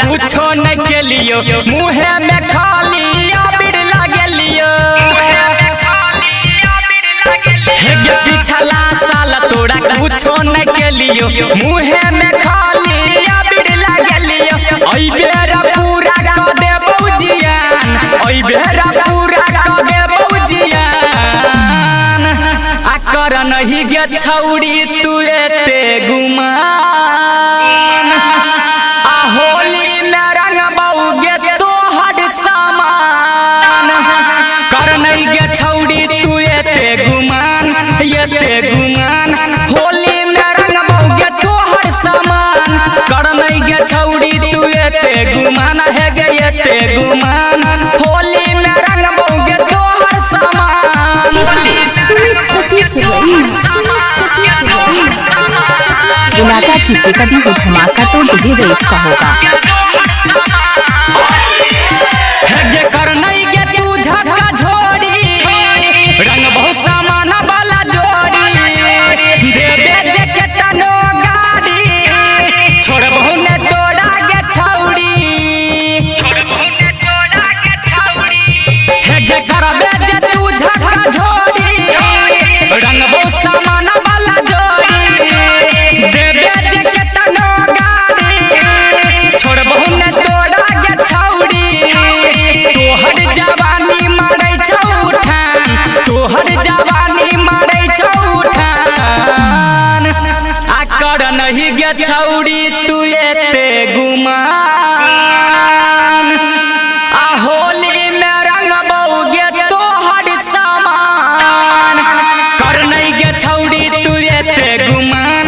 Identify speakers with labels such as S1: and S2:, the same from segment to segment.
S1: कुछो न के लियो मुहे में खाली आबिर लागलियो हे पिछला साल तोरा कुछो न के लियो मुहे में खाली आबिर लागलियो ओइ बेरा पूरा क दे बौजियान ओइ बेरा पूरा क दे बौजियान आ कर नहीं गे छौड़ी तू एते गुमान आ होली में रंग बौगे तोहर सामान कर नहीं गे छौड़ी तू एते गुमान होली में रंग बौगे तोहर सामान कर नहीं गे छौड़ी तू एते गुमान है गे एते गुमान होली में रंग बौगे तोहर सामान।
S2: इलाका किसी का भी हो धमाका तो डीजे रेस का होगा।
S1: कर नहीं गे तू झटका झोड़ी रंग बहुत सामान वाला जोड़ी देवे जे के तनो गाड़ी छोड़ बहु ने तोड़ा गे छौड़ी हे जे करबे जे तू झटका झोड़ी रंग बहुत सामान वाला जोड़ी देवे जे के तनो गाड़ी छोड़ बहु ने तोड़ा गे छौड़ी तोहर जवानी मारै छौ उठान तोहर जवानी मारै छौ उठान आ कर नहीं गे छौड़ी तू एते गुमान आ होली में रंग बौगे तोहर सामान कर नहीं गे छौड़ी तू एते गुमान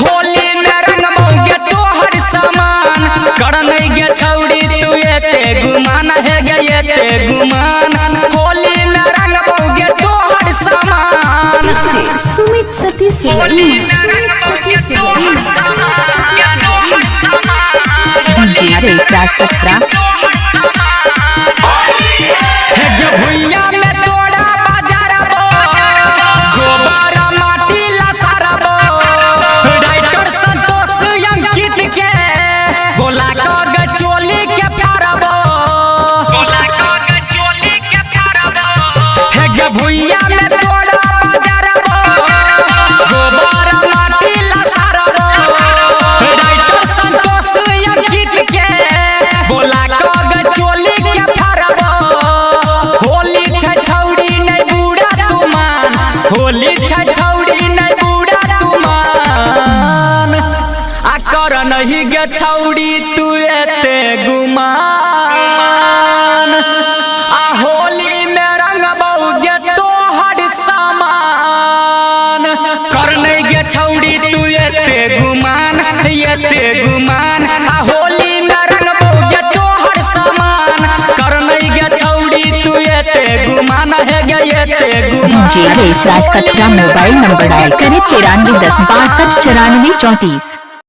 S1: होली में रंग बौगे तोहर सामान कर नहीं गे छौड़ी तू एते गुमान है गे एते गुमान होली में रंग बौगे तोहर सामान।
S2: सुमित सतीश डीजे रेस राजपत्रा
S1: हे गे भुइया में तोड़ा बाजारबो गोबर माटी लसारबो राइटर संतोष अंकित के गोला क गे चोली के फारबो हे गे भुइया में तोड़ा बाजारबो गोबर माटी लसारबो राइटर संतोष अंकित के गोला क गे चोली के फारबो होली छै छौड़ी नहीं बूढ़ा तुमान होली छै छौड़ी नहीं बूढ़ा तुमान आ कर नहीं गे छौड़ी तू एते गुमान आ होली में रंग बौगे तोहर सामान कर नहीं गे छौड़ी तू एते गुमान आ होली में रंग बौगे तोहर सामान कर नहीं गे छौड़ी तू एते गुमान है गे एते गुमान।
S2: डीजे रेस राजपत्रा मोबाइल नंबर डायल करें 93 10 62 94 34।